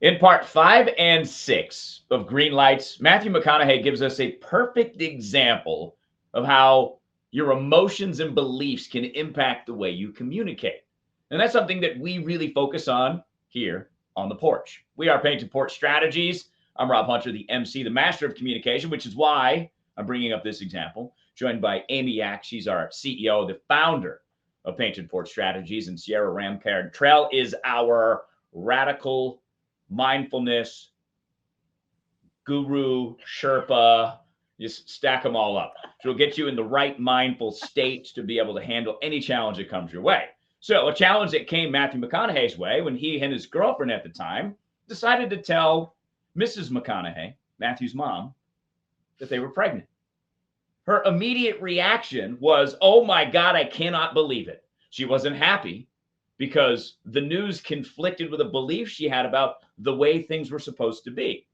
In part 5 and 6 of Greenlights, Matthew McConaughey gives us a perfect example of how your emotions and beliefs can impact the way you communicate. And that's something that we really focus on here on the porch. We are Painted Porch Strategies. I'm Rob Hunter, the MC, the master of communication, which is why I'm bringing up this example, joined by Amy Yak. She's our CEO, the founder of Painted Porch Strategies, and Sierra Ramcard-Trell is our radical mindfulness guru, Sherpa, just stack them all up. So it'll get you in the right mindful state to be able to handle any challenge that comes your way. So a challenge that came Matthew McConaughey's way when he and his girlfriend at the time decided to tell Mrs. McConaughey, Matthew's mom, that they were pregnant. Her immediate reaction was, oh my God, I cannot believe it. She wasn't happy because the news conflicted with a belief she had about the way things were supposed to be.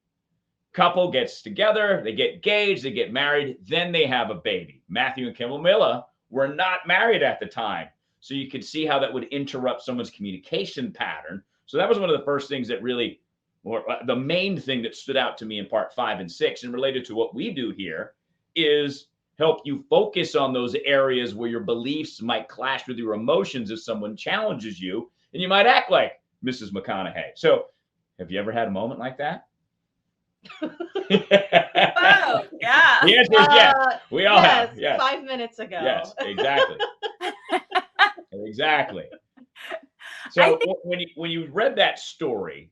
Couple gets together, they get engaged, they get married, then they have a baby. Matthew and Camilla were not married at the time. So you could see how that would interrupt someone's communication pattern. So that was one of the first things that really, or the main thing that stood out to me in part 5 and 6 and related to what we do here is help you focus on those areas where your beliefs might clash with your emotions if someone challenges you, and you might act like Mrs. McConaughey. So have you ever had a moment like that? Oh, yeah. The answer is yes. We all have. Yes. 5 minutes ago. Yes, exactly. Exactly. So when you read that story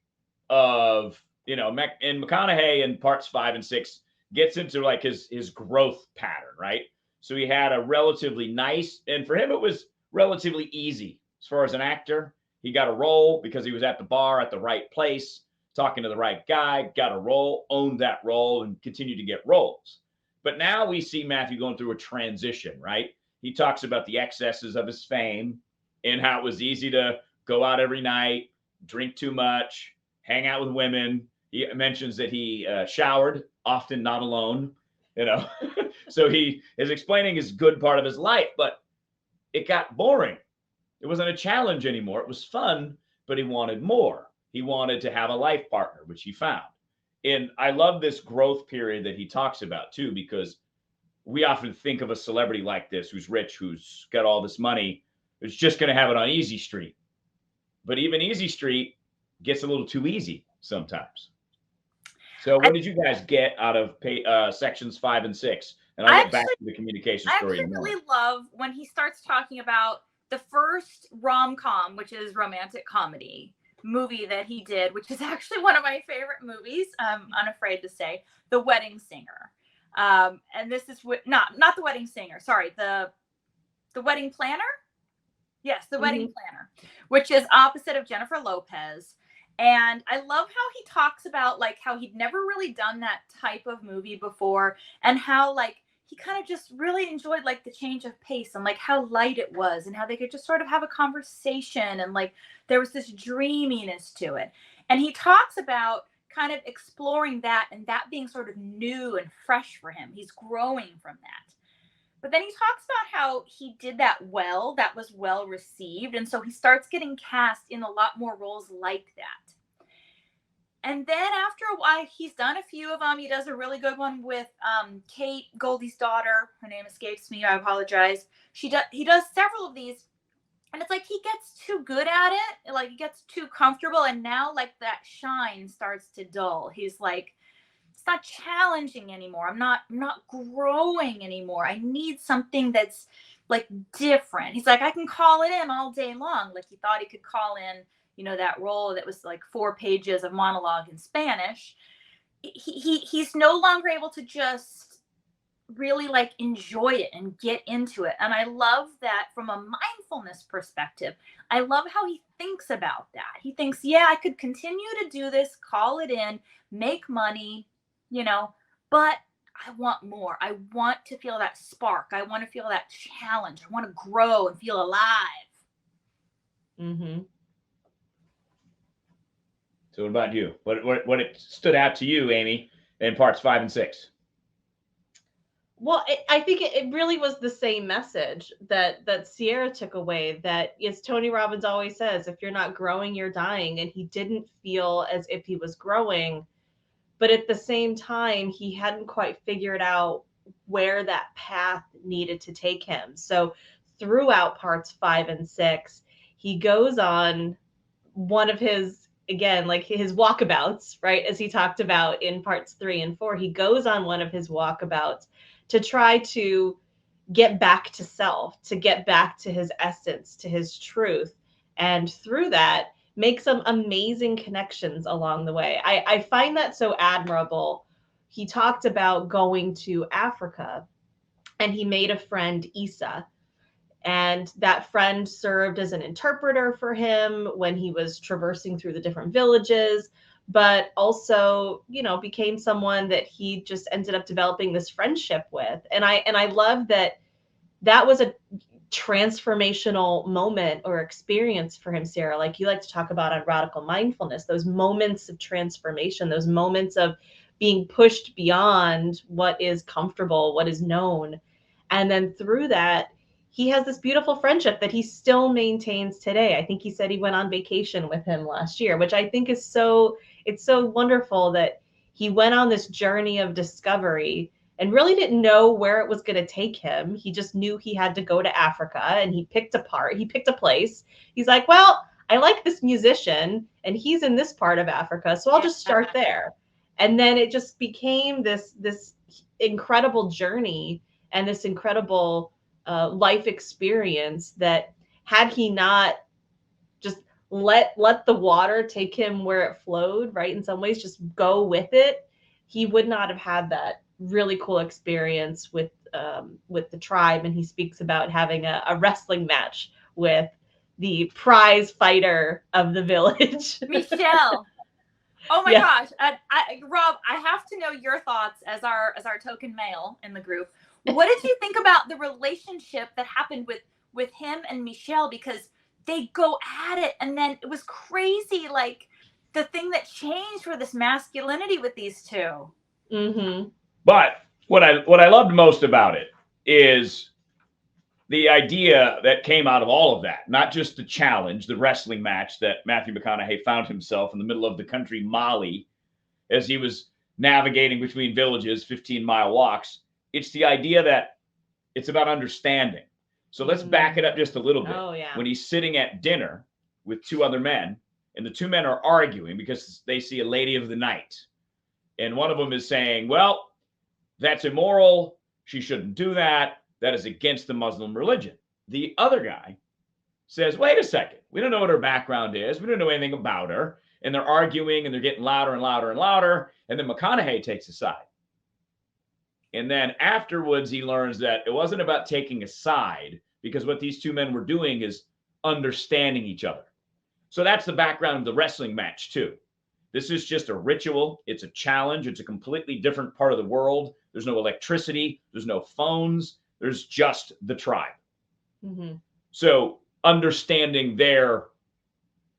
of, and McConaughey in parts 5 and 6 gets into like his growth pattern, right? So he had a relatively nice, and for him, it was relatively easy as far as an actor. He got a role because he was at the bar at the right place, talking to the right guy, got a role, owned that role, and continued to get roles. But now we see Matthew going through a transition, right? He talks about the excesses of his fame and how it was easy to go out every night, drink too much, hang out with women. He mentions that he showered, often not alone, So he is explaining his good part of his life, but it got boring. It wasn't a challenge anymore. It was fun, but he wanted more. He wanted to have a life partner, which he found. And I love this growth period that he talks about too, because we often think of a celebrity like this, who's rich, who's got all this money, who's just going to have it on Easy Street. But even Easy Street gets a little too easy sometimes. So what did you guys get out of sections 5 and 6? And I'll get back to the communication story. I really love when he starts talking about the first rom-com, which is romantic comedy movie that he did, which is actually one of my favorite movies, I'm unafraid to say, The Wedding Singer. And this is not The Wedding Singer, sorry, the Wedding Planner? Yes, The Wedding Planner, which is opposite of Jennifer Lopez. And I love how he talks about like how he'd never really done that type of movie before, and how like he kind of just really enjoyed like the change of pace and like how light it was and how they could just sort of have a conversation, and like there was this dreaminess to it. And he talks about kind of exploring that and that being sort of new and fresh for him. He's growing from that. But then he talks about how he did that well, that was well received. And so he starts getting cast in a lot more roles like that. And then after a while, he's done a few of them. He does a really good one with Kate, Goldie's daughter. Her name escapes me. I apologize. He does several of these. And it's like he gets too good at it. Like he gets too comfortable. And now like that shine starts to dull. He's like, it's not challenging anymore. I'm not growing anymore. I need something that's like different. He's like, I can call it in all day long. Like he thought he could call in, that role that was like 4 pages of monologue in Spanish. He's no longer able to just really like enjoy it and get into it. And I love that from a mindfulness perspective. I love how he thinks about that. He thinks, yeah, I could continue to do this, call it in, make money, but I want more. I want to feel that spark. I want to feel that challenge. I want to grow and feel alive. Mm-hmm. So what about you? What it stood out to you, Amy, in parts 5 and 6? Well, I think it really was the same message that Sierra took away, that, as Tony Robbins always says, if you're not growing, you're dying. And he didn't feel as if he was growing, but at the same time, he hadn't quite figured out where that path needed to take him. So throughout parts 5 and 6, he goes on one of his, again, like his walkabouts, right? As he talked about in parts 3 and 4, he goes on one of his walkabouts to try to get back to self, to get back to his essence, to his truth. And through that, make some amazing connections along the way. I find that so admirable. He talked about going to Africa and he made a friend, Issa. And that friend served as an interpreter for him when he was traversing through the different villages, but also, became someone that he just ended up developing this friendship with. And I love that was a transformational moment or experience for him, Sarah, like you like to talk about on Radical Mindfulness, those moments of transformation, those moments of being pushed beyond what is comfortable, what is known. And then through that, he has this beautiful friendship that he still maintains today. I think he said he went on vacation with him last year, which I think is it's so wonderful that he went on this journey of discovery and really didn't know where it was going to take him. He just knew he had to go to Africa, and he picked a place. He's like, well, I like this musician and he's in this part of Africa, so I'll just start there. And then it just became this incredible journey and this incredible life experience that, had he not just let the water take him where it flowed, right? In some ways, just go with it, he would not have had that really cool experience with the tribe. And he speaks about having a wrestling match with the prize fighter of the village, Michelle. Oh my gosh, Rob, I have to know your thoughts as our token male in the group. What did you think about the relationship that happened with him and Michelle? Because they go at it, and then it was crazy. Like the thing that changed for this masculinity with these two. Mm-hmm. But what I loved most about it is the idea that came out of all of that, not just the challenge, the wrestling match that Matthew McConaughey found himself in the middle of the country, Mali, as he was navigating between villages, 15-mile walks. It's the idea that it's about understanding. So let's back it up just a little bit. Oh, yeah. When he's sitting at dinner with two other men, and the two men are arguing because they see a lady of the night. And one of them is saying, well, that's immoral. She shouldn't do that. That is against the Muslim religion. The other guy says, wait a second. We don't know what her background is. We don't know anything about her. And they're arguing, and they're getting louder and louder and louder. And then McConaughey takes a side. And then afterwards, he learns that it wasn't about taking a side, because what these two men were doing is understanding each other. So that's the background of the wrestling match, too. This is just a ritual. It's a challenge. It's a completely different part of the world. There's no electricity. There's no phones. There's just the tribe. Mm-hmm. So understanding their,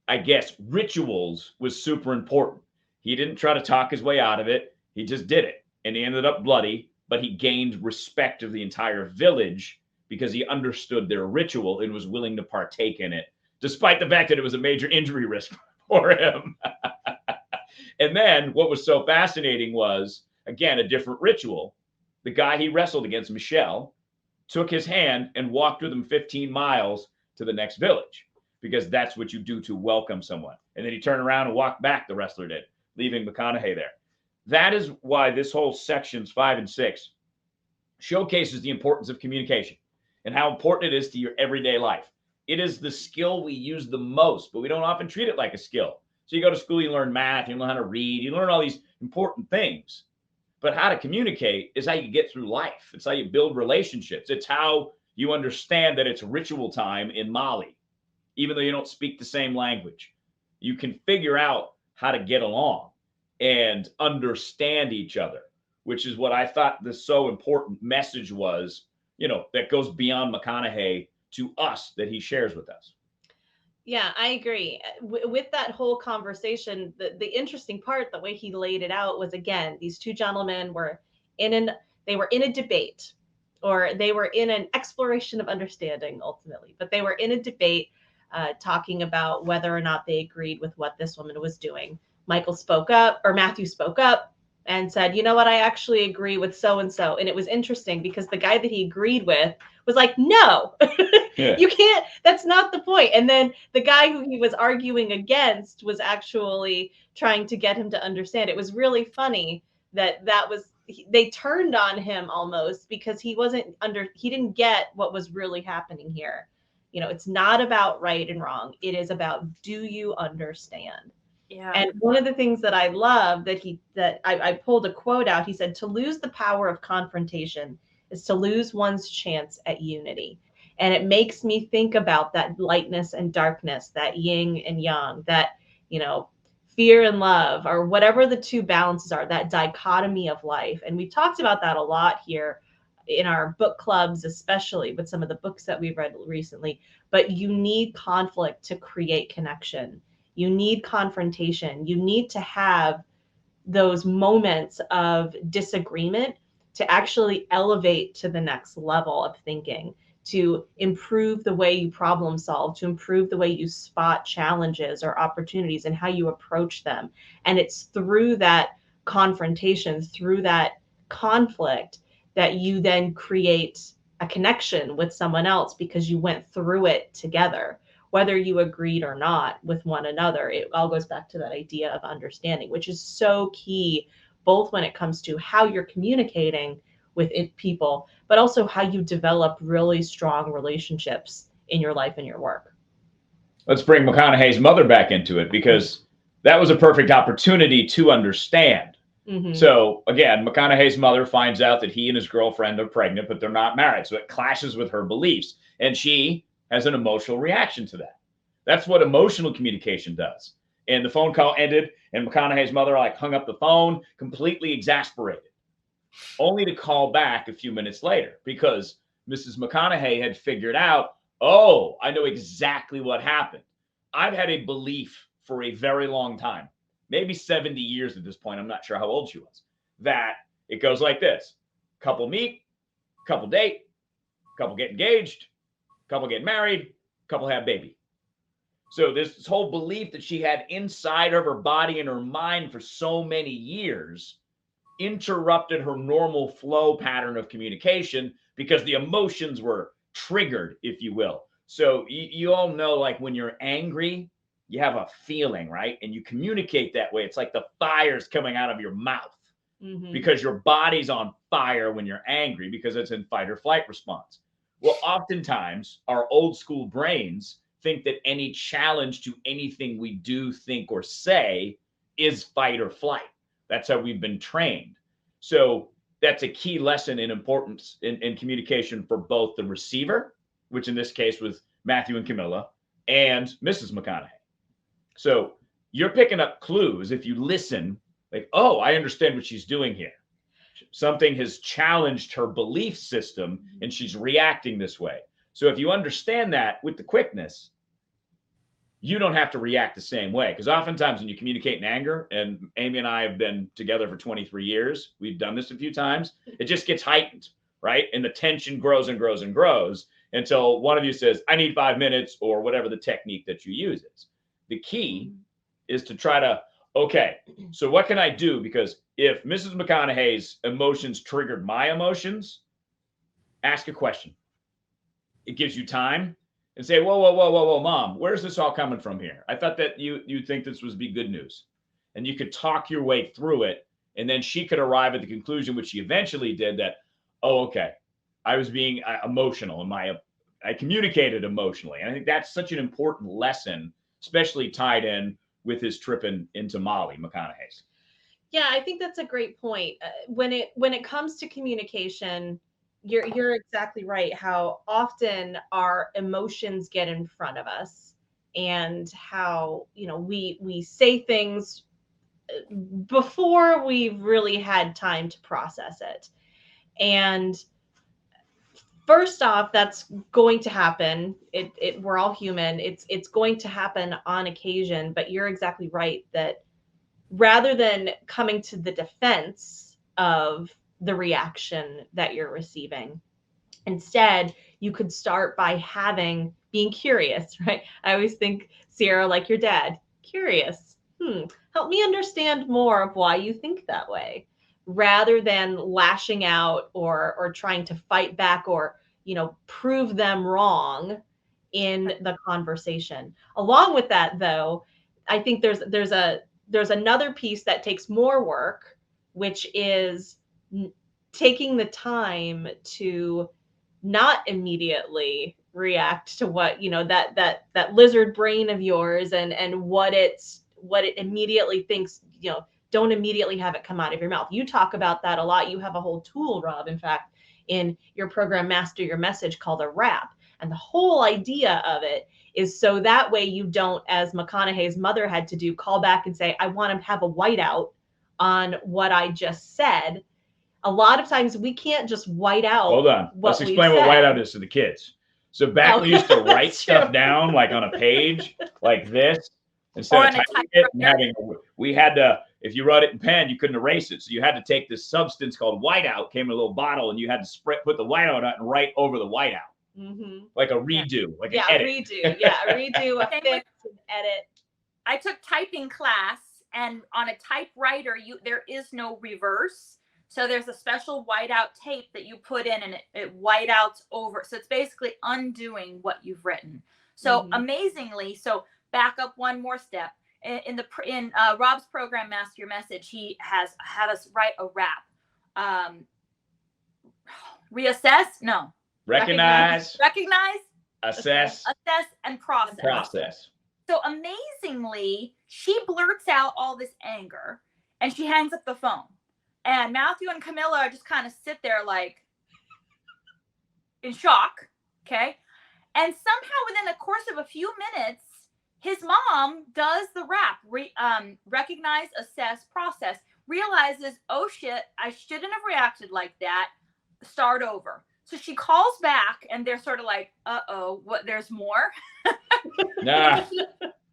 I guess, rituals was super important. He didn't try to talk his way out of it. He just did it. And he ended up bloody, but he gained respect of the entire village because he understood their ritual and was willing to partake in it, despite the fact that it was a major injury risk for him. And then what was so fascinating was, again, a different ritual. The guy he wrestled against, Michelle, took his hand and walked with him 15 miles to the next village, because that's what you do to welcome someone. And then he turned around and walked back, the wrestler did, leaving McConaughey there. That is why this whole sections 5 and 6 showcases the importance of communication and how important it is to your everyday life. It is the skill we use the most, but we don't often treat it like a skill. So you go to school, you learn math, you learn how to read, you learn all these important things. But how to communicate is how you get through life. It's how you build relationships. It's how you understand that it's ritual time in Mali, even though you don't speak the same language. You can figure out how to get along and understand each other, which is what I thought the so important message was, that goes beyond McConaughey to us, that he shares with us. Yeah, I agree. With that whole conversation, the interesting part, the way he laid it out was, again, these two gentlemen were in a debate, or they were in an exploration of understanding ultimately, but they were in a debate talking about whether or not they agreed with what this woman was doing. Matthew spoke up and said, you know what, I actually agree with so-and-so. And it was interesting because the guy that he agreed with was like, no, you can't, that's not the point. And then the guy who he was arguing against was actually trying to get him to understand. It was really funny that they turned on him almost because he didn't get what was really happening here. You know, it's not about right and wrong. It is about, do you understand? Yeah. And one of the things that I love that I pulled a quote out, he said, to lose the power of confrontation is to lose one's chance at unity. And it makes me think about that lightness and darkness, that yin and yang, that, you know, fear and love, or whatever the two balances are, that dichotomy of life. And we talked about that a lot here in our book clubs, especially with some of the books that we've read recently. But you need conflict to create connection. You need confrontation. You need to have those moments of disagreement to actually elevate to the next level of thinking, to improve the way you problem solve, to improve the way you spot challenges or opportunities and how you approach them. And it's through that confrontation, through that conflict, that you then create a connection with someone else because you went through it together. Whether you agreed or not with one another, it all goes back to that idea of understanding, which is so key, both when it comes to how you're communicating with people, but also how you develop really strong relationships in your life and your work. Let's bring McConaughey's mother back into it, because that was a perfect opportunity to understand. Mm-hmm. So again, McConaughey's mother finds out that he and his girlfriend are pregnant, but they're not married. So it clashes with her beliefs. And she has an emotional reaction to that. That's what emotional communication does. And the phone call ended, and McConaughey's mother hung up the phone, completely exasperated, only to call back a few minutes later because Mrs. McConaughey had figured out, oh, I know exactly what happened. I've had a belief for a very long time, maybe 70 years at this point. I'm not sure how old she was, that it goes like this: couple meet, couple date, couple get engaged, couple get married, couple have baby. So this whole belief that she had inside of her body and her mind for so many years interrupted her normal flow pattern of communication because the emotions were triggered, if you will. So you all know, when you're angry, you have a feeling, right? And you communicate that way. It's like the fire's coming out of your mouth, mm-hmm. because your body's on fire when you're angry because it's in fight or flight response. Well, oftentimes our old school brains think that any challenge to anything we do, think, or say is fight or flight. That's how we've been trained. So that's a key lesson in importance in communication for both the receiver, which in this case was Matthew and Camilla, and Mrs. McConaughey. So you're picking up clues if you listen, oh, I understand what she's doing here. Something has challenged her belief system and she's reacting this way. So if you understand that with the quickness, you don't have to react the same way. Because oftentimes when you communicate in anger, and Amy and I have been together for 23 years, we've done this a few times, it just gets heightened, right? And the tension grows and grows and grows until one of you says, I need 5 minutes, or whatever the technique that you use is. The key is to try to, okay, so what can I do? Because if Mrs. McConaughey's emotions triggered my emotions, ask a question. It gives you time and say, whoa, Mom, where's this all coming from here? I thought that you think this was be good news. And you could talk your way through it. And then she could arrive at the conclusion, which she eventually did, that, oh, okay, I was being emotional and I communicated emotionally. And I think that's such an important lesson, especially tied in with his trip into Mali, McConaughey's. Yeah, I think that's a great point. When it comes to communication, you're exactly right. How often our emotions get in front of us, and how we say things before we've really had time to process it. And first off, that's going to happen. We're all human. It's going to happen on occasion. But you're exactly right that rather than coming to the defense of the reaction that you're receiving. Instead, you could start by being curious, right? I always think, Sierra, like your dad, curious. Help me understand more of why you think that way, rather than lashing out or trying to fight back or, prove them wrong in the conversation. Along with that, though, I think there's another piece that takes more work, which is taking the time to not immediately react to what, that lizard brain of yours and what it immediately thinks. Don't immediately have it come out of your mouth. You talk about that a lot. You have a whole tool, Rob, in fact, in your program Master Your Message, called a wrap. And the whole idea of it is so that way you don't, as McConaughey's mother had to do, call back and say, I want to have a whiteout on what I just said. A lot of times we can't just white out. Hold on. Let's explain what whiteout is to the kids. So back we used to write stuff down like on a page like this, instead of typing it and we had to, if you wrote it in pen, you couldn't erase it. So you had to take this substance called whiteout, came in a little bottle, and you had to put the whiteout out and write over the whiteout. Mm-hmm. Like a redo, like an edit. A redo, a fix, an edit. I took typing class, and on a typewriter, there is no reverse. So there's a special whiteout tape that you put in, and it whiteouts over. So it's basically undoing what you've written. So amazingly, so back up one more step. In Rob's program, Master Your Message, he has had us write a wrap. Reassess? No. Recognize, assess, and process. So amazingly, she blurts out all this anger, and she hangs up the phone. And Matthew and Camilla just kind of sit there like in shock. Okay. And somehow within the course of a few minutes, his mom does the wrap, recognize, assess, process, realizes, oh shit, I shouldn't have reacted like that. Start over. So she calls back, and they're sort of like, uh-oh, what? There's more? Nah.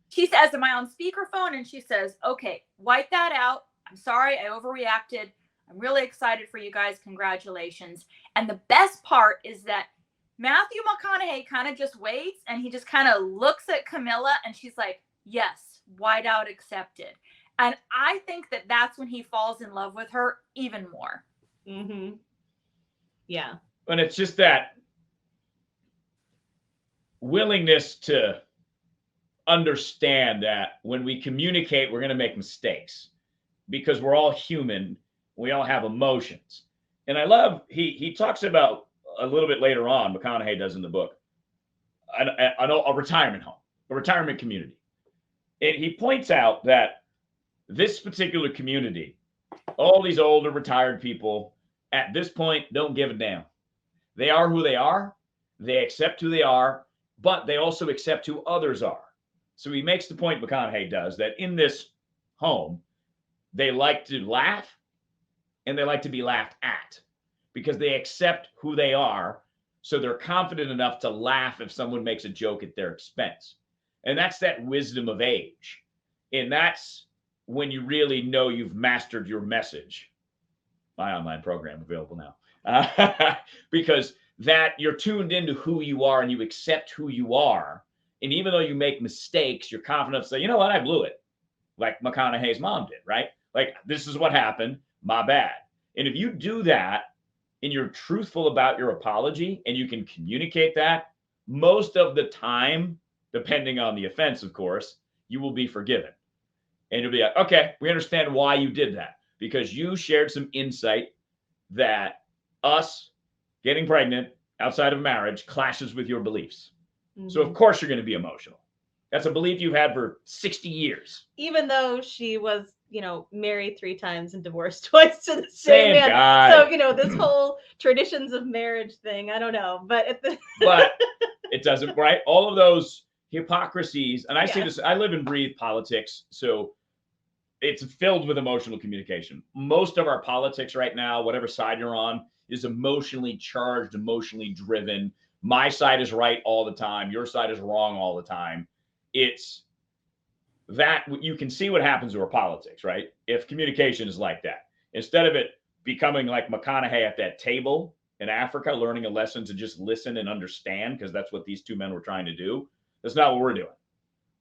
She says, am I on speakerphone? And she says, okay, wipe that out. I'm sorry, I overreacted. I'm really excited for you guys. Congratulations. And the best part is that Matthew McConaughey kind of just waits, and he just kind of looks at Camilla, and she's like, yes, whiteout accepted. And I think that that's when he falls in love with her even more. Mm-hmm. Yeah. And it's just that willingness to understand that when we communicate, we're going to make mistakes, because we're all human. We all have emotions. And I love, he talks about a little bit later on, McConaughey does in the book, a retirement home, a retirement community. And he points out that this particular community, all these older retired people at this point don't give a damn. They are who they are. They accept who they are, but they also accept who others are. So he makes the point, McConaughey does, that in this home, they like to laugh and they like to be laughed at, because they accept who they are. So they're confident enough to laugh if someone makes a joke at their expense. And that's that wisdom of age. And that's when you really know you've mastered your message. My online program available now. Because that you're tuned into who you are and you accept who you are. And even though you make mistakes, you're confident to say, you know what, I blew it. Like McConaughey's mom did, right? Like, this is what happened, my bad. And if you do that and you're truthful about your apology and you can communicate that, most of the time, depending on the offense, of course, you will be forgiven. And you'll be like, okay, we understand why you did that, because you shared some insight that us getting pregnant outside of marriage clashes with your beliefs. Mm-hmm. So of course you're going to be emotional. That's a belief you've had for 60 years. Even though she was, married 3 times and divorced twice to the same man. Guy. So, this whole traditions of marriage thing, I don't know, but but it doesn't, right? All of those hypocrisies, and I see this, I live and breathe politics, so it's filled with emotional communication. Most of our politics right now, whatever side you're on, is emotionally charged, emotionally driven. My side is right all the time. Your side is wrong all the time. It's that you can see what happens to our politics, right? If communication is like that, instead of it becoming like McConaughey at that table in Africa, learning a lesson to just listen and understand, because that's what these two men were trying to do. That's not what we're doing.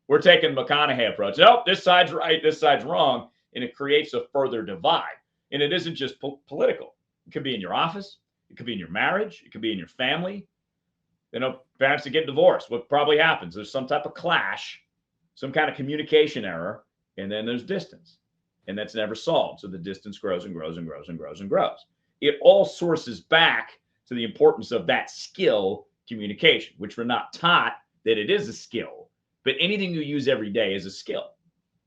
We're taking McConaughey approach. Nope, this side's right, this side's wrong, and it creates a further divide. And it isn't just political. It could be in your office. It could be in your marriage. It could be in your family. Parents that get divorced, what probably happens? There's some type of clash, some kind of communication error, and then there's distance. And that's never solved. So the distance grows and grows and grows and grows and grows. It all sources back to the importance of that skill, communication, which we're not taught that it is a skill, but anything you use every day is a skill.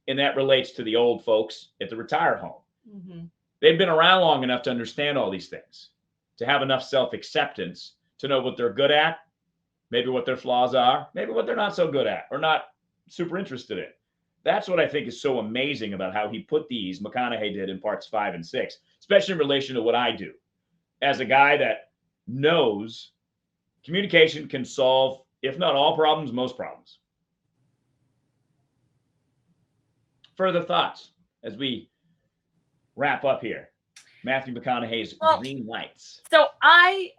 And that relates to the old folks at the retired home. Mm-hmm. They've been around long enough to understand all these things, to have enough self-acceptance to know what they're good at, maybe what their flaws are, maybe what they're not so good at or not super interested in. That's what I think is so amazing about how he put these, McConaughey did in parts 5 and 6, especially in relation to what I do. As a guy that knows communication can solve, if not all problems, most problems. Further thoughts as we wrap up here. Matthew McConaughey's Greenlights. So I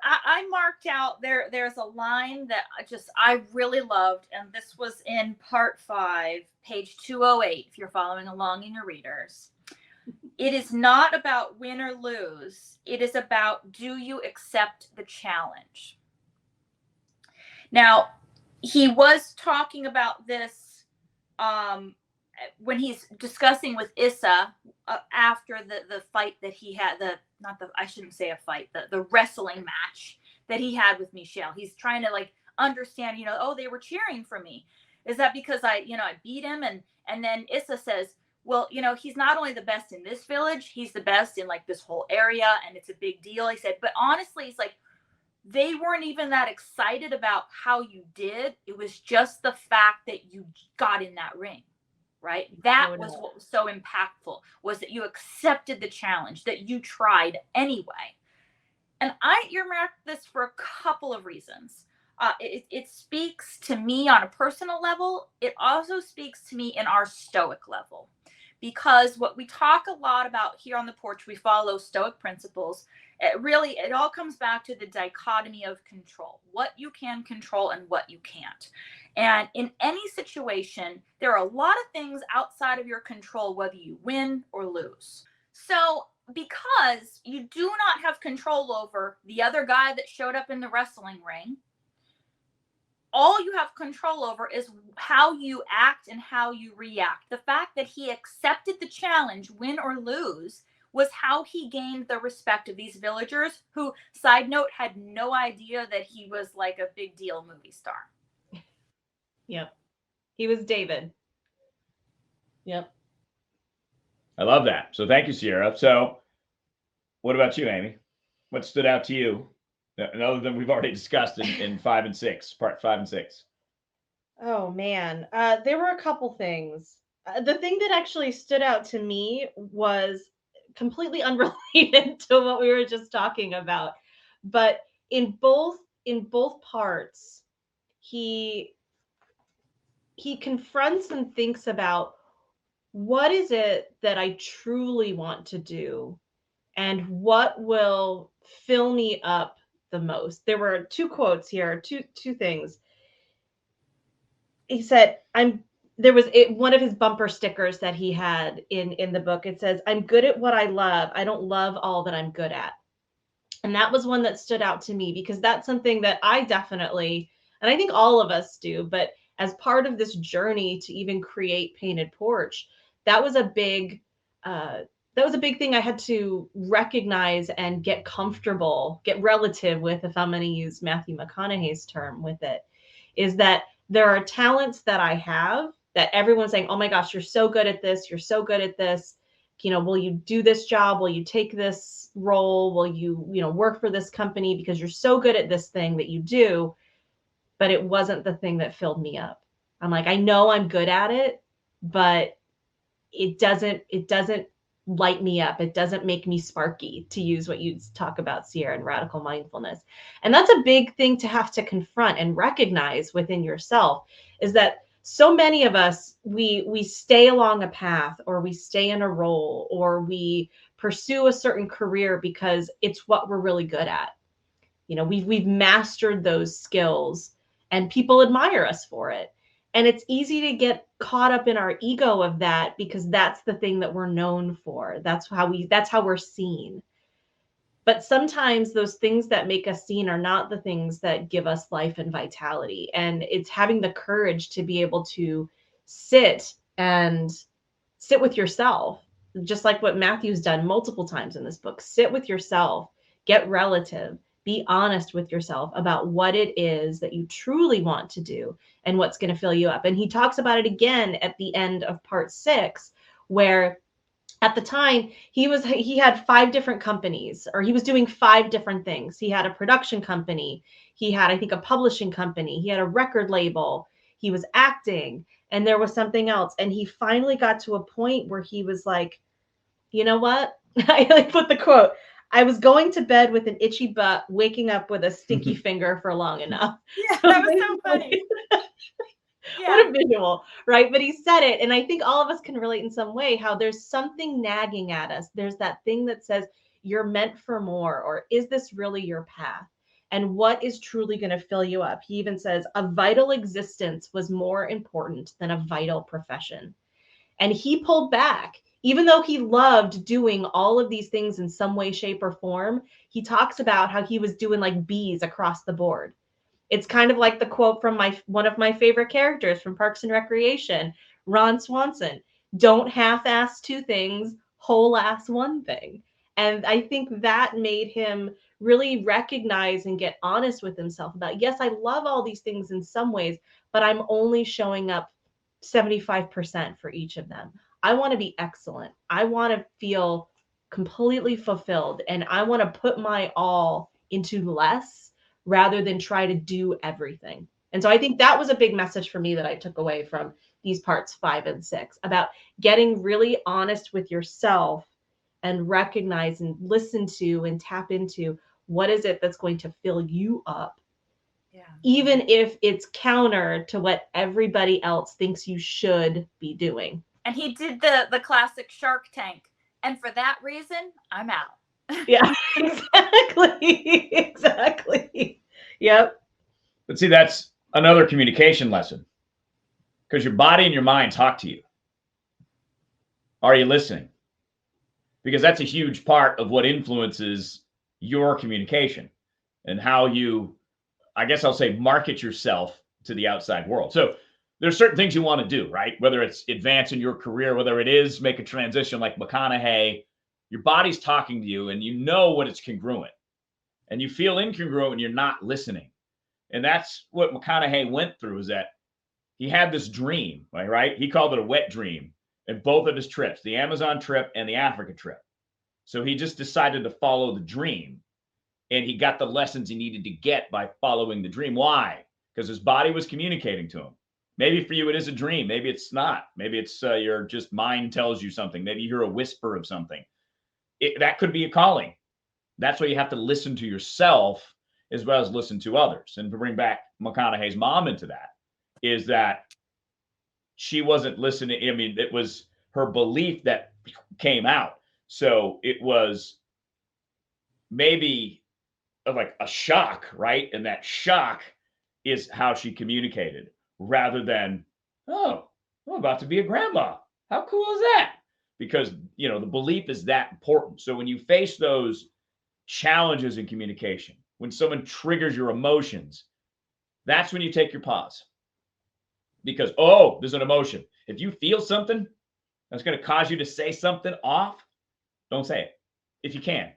marked out there's a line that I really loved, and this was in part 5, page 208, if you're following along in your readers. It is not about win or lose. It is about, do you accept the challenge? Now, he was talking about this when he's discussing with Issa after the fight that he had, I shouldn't say a fight, the wrestling match that he had with Michelle. He's trying to like understand, they were cheering for me. Is that because I beat him? And then Issa says, well, he's not only the best in this village, he's the best in like this whole area, and it's a big deal. He said, but honestly, it's like, they weren't even that excited about how you did. It was just the fact that you got in that ring. Right? That was what was so impactful, was that you accepted the challenge, that you tried anyway. And I earmarked this for a couple of reasons. It speaks to me on a personal level. It also speaks to me in our stoic level, because what we talk a lot about here on the porch, we follow stoic principles. It all comes back to the dichotomy of control, what you can control and what you can't. And in any situation, there are a lot of things outside of your control, whether you win or lose. So because you do not have control over the other guy that showed up in the wrestling ring, all you have control over is how you act and how you react. The fact that he accepted the challenge, win or lose, was how he gained the respect of these villagers who, side note, had no idea that he was like a big deal movie star. Yep. He was David. Yep. I love that. So thank you, Sierra. So what about you, Amy? What stood out to you, other than we've already discussed in 5 and 6, part 5 and 6? Oh, man. There were a couple things. The thing that actually stood out to me was completely unrelated to what we were just talking about. But in both parts, he confronts and thinks about, what is it that I truly want to do and what will fill me up the most. There were 2 quotes here, two things. He said, one of his bumper stickers that he had in the book, it says, I'm good at what I love. I don't love all that I'm good at. And that was one that stood out to me, because that's something that I definitely, and I think all of us do, but as part of this journey to even create Painted Porch, that was a big thing I had to recognize and get comfortable, get relative with, if I'm going to use Matthew McConaughey's term with it, is that there are talents that I have that everyone's saying, oh my gosh, you're so good at this. You're so good at this. Will you do this job? Will you take this role? Will you, work for this company because you're so good at this thing that you do? But it wasn't the thing that filled me up. I'm like, I know I'm good at it, but it doesn't light me up. It doesn't make me sparky, to use what you talk about, Sierra, and radical mindfulness. And that's a big thing to have to confront and recognize within yourself, is that so many of us, we stay along a path, or we stay in a role, or we pursue a certain career because it's what we're really good at. You know, we've mastered those skills and people admire us for it. And it's easy to get caught up in our ego of that because that's the thing that we're known for. That's how we're seen. But sometimes those things that make us seen are not the things that give us life and vitality. And it's having the courage to be able to sit with yourself, just like what Matthew's done multiple times in this book. Sit with yourself, get relative, be honest with yourself about what it is that you truly want to do and what's going to fill you up. And he talks about it again at the end of part 6, where at the time he had 5 different companies, or he was doing 5 different things. He had a production company. He had, I think, a publishing company. He had a record label. He was acting, and there was something else. And he finally got to a point where he was like, you know what? I put the quote, I was going to bed with an itchy butt, waking up with a stinky finger for long enough. Yeah, that was so funny. What a visual, right? But he said it, and I think all of us can relate in some way, how there's something nagging at us. There's that thing that says you're meant for more, or is this really your path? And what is truly going to fill you up? He even says a vital existence was more important than a vital profession. And he pulled back. Even though he loved doing all of these things in some way, shape, or form, he talks about how he was doing like bees across the board. It's kind of like the quote from one of my favorite characters from Parks and Recreation, Ron Swanson. Don't half-ass 2 things, whole-ass 1 thing. And I think that made him really recognize and get honest with himself about, yes, I love all these things in some ways, but I'm only showing up 75% for each of them. I want to be excellent. I want to feel completely fulfilled, and I want to put my all into less rather than try to do everything. And so I think that was a big message for me that I took away from these parts 5 and 6, about getting really honest with yourself and recognize and listen to and tap into what is it that's going to fill you up. Yeah. Even if it's counter to what everybody else thinks you should be doing. And he did the classic Shark Tank. And for that reason, I'm out. Yeah, exactly. Exactly. Yep. But see, that's another communication lesson, because your body and your mind talk to you. Are you listening? Because that's a huge part of what influences your communication and how you, I guess I'll say, market yourself to the outside world. So there's certain things you want to do, right? Whether it's advance in your career, whether it is make a transition like McConaughey, your body's talking to you and you know when it's congruent, and you feel incongruent when you're not listening. And that's what McConaughey went through, is that he had this dream, right? He called it a wet dream in both of his trips, the Amazon trip and the Africa trip. So he just decided to follow the dream, and he got the lessons he needed to get by following the dream. Why? Because his body was communicating to him. Maybe for you, it is a dream. Maybe it's not. Maybe it's your just mind tells you something. Maybe you hear a whisper of something. That could be a calling. That's why you have to listen to yourself as well as listen to others. And to bring back McConaughey's mom into that, is that she wasn't listening. I mean, it was her belief that came out. So it was maybe like a shock, right? And that shock is how she communicated, rather than, oh, I'm about to be a grandma. How cool is that? Because, the belief is that important. So when you face those challenges in communication, when someone triggers your emotions, that's when you take your pause. Because, there's an emotion. If you feel something that's going to cause you to say something off, don't say it if you can.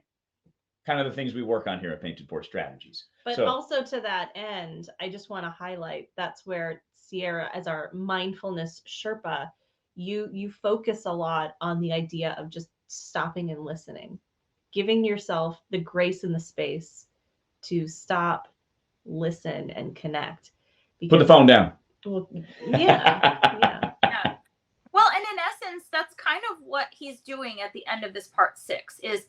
Kind of the things we work on here at Painted Porch Strategies. But also to that end, I just want to highlight, that's where Sierra, as our mindfulness Sherpa, you focus a lot on the idea of just stopping and listening, giving yourself the grace and the space to stop, listen, and connect. Put the phone down. Well, yeah. Well, and in essence, that's kind of what he's doing at the end of this part 6, is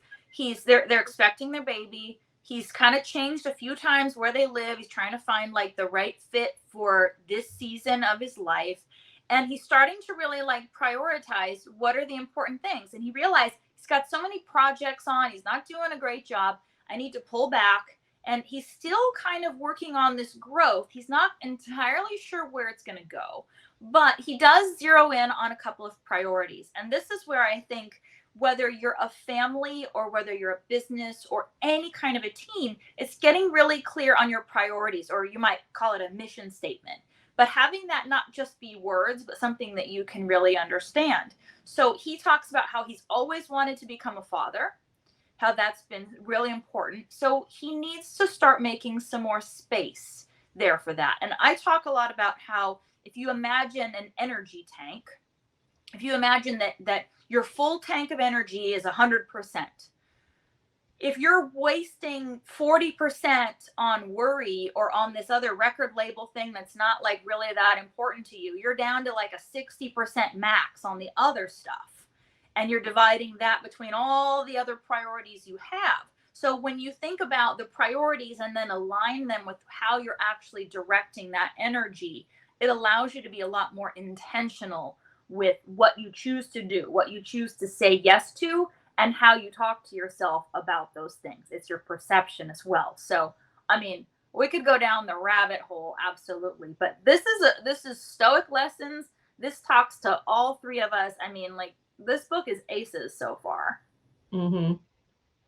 they're expecting their baby. He's kind of changed a few times where they live. He's trying to find like the right fit for this season of his life. And he's starting to really like prioritize what are the important things. And he realized he's he's got so many projects on. He's not doing a great job. I need to pull back. And he's still kind of working on this growth. He's not entirely sure where it's going to go, but he does zero in on a couple of priorities. And this is where I think whether you're a family or whether you're a business or any kind of a team, it's getting really clear on your priorities, or you might call it a mission statement. But having that not just be words, but something that you can really understand. So he talks about how he's always wanted to become a father, how that's been really important. So he needs to start making some more space there for that. And I talk a lot about how if you imagine an energy tank, if you imagine that your full tank of energy is 100%, if you're wasting 40% on worry or on this other record label thing that's not like really that important to you, you're down to like a 60% max on the other stuff. And you're dividing that between all the other priorities you have. So when you think about the priorities and then align them with how you're actually directing that energy, it allows you to be a lot more intentional with what you choose to do, what you choose to say yes to, and how you talk to yourself about those things. It's your perception as well. So, I mean, we could go down the rabbit hole, absolutely. But this is Stoic lessons. This talks to all three of us. I mean, like, this book is aces so far. Mm-hmm.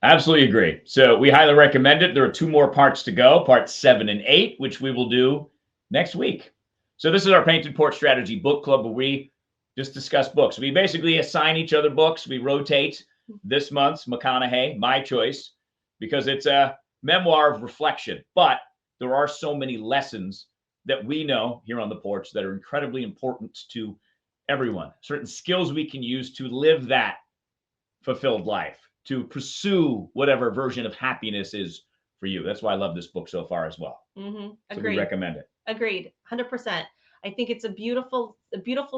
Absolutely agree. So we highly recommend it. There are 2 more parts to go, parts 7 and 8, which we will do next week. So this is our Painted Porch Strategy Book Club, where we just discuss books. We basically assign each other books. We rotate. This month's McConaughey, my choice, because it's a memoir of reflection. But there are so many lessons that we know here on the porch that are incredibly important to everyone. Certain skills we can use to live that fulfilled life, to pursue whatever version of happiness is for you. That's why I love this book so far as well. Mm-hmm. So we recommend it. Agreed. 100%. I think it's a beautiful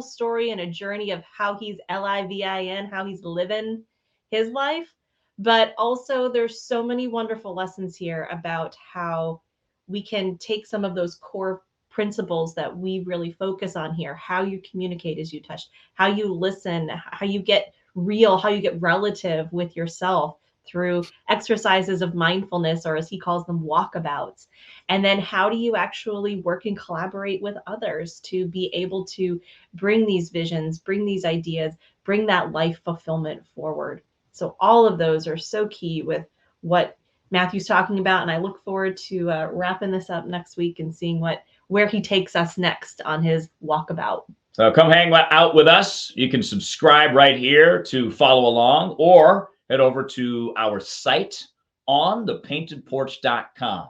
story and a journey of how he's livin, how he's living his life. But also there's so many wonderful lessons here about how we can take some of those core principles that we really focus on here, how you communicate, as you touched, how you listen, how you get real, how you get relative with yourself through exercises of mindfulness, or as he calls them, walkabouts. And then how do you actually work and collaborate with others to be able to bring these visions, bring these ideas, bring that life fulfillment forward. So all of those are so key with what Matthew's talking about. And I look forward to wrapping this up next week and seeing where he takes us next on his walkabout. So come hang out with us. You can subscribe right here to follow along, or head over to our site on thepaintedporch.com.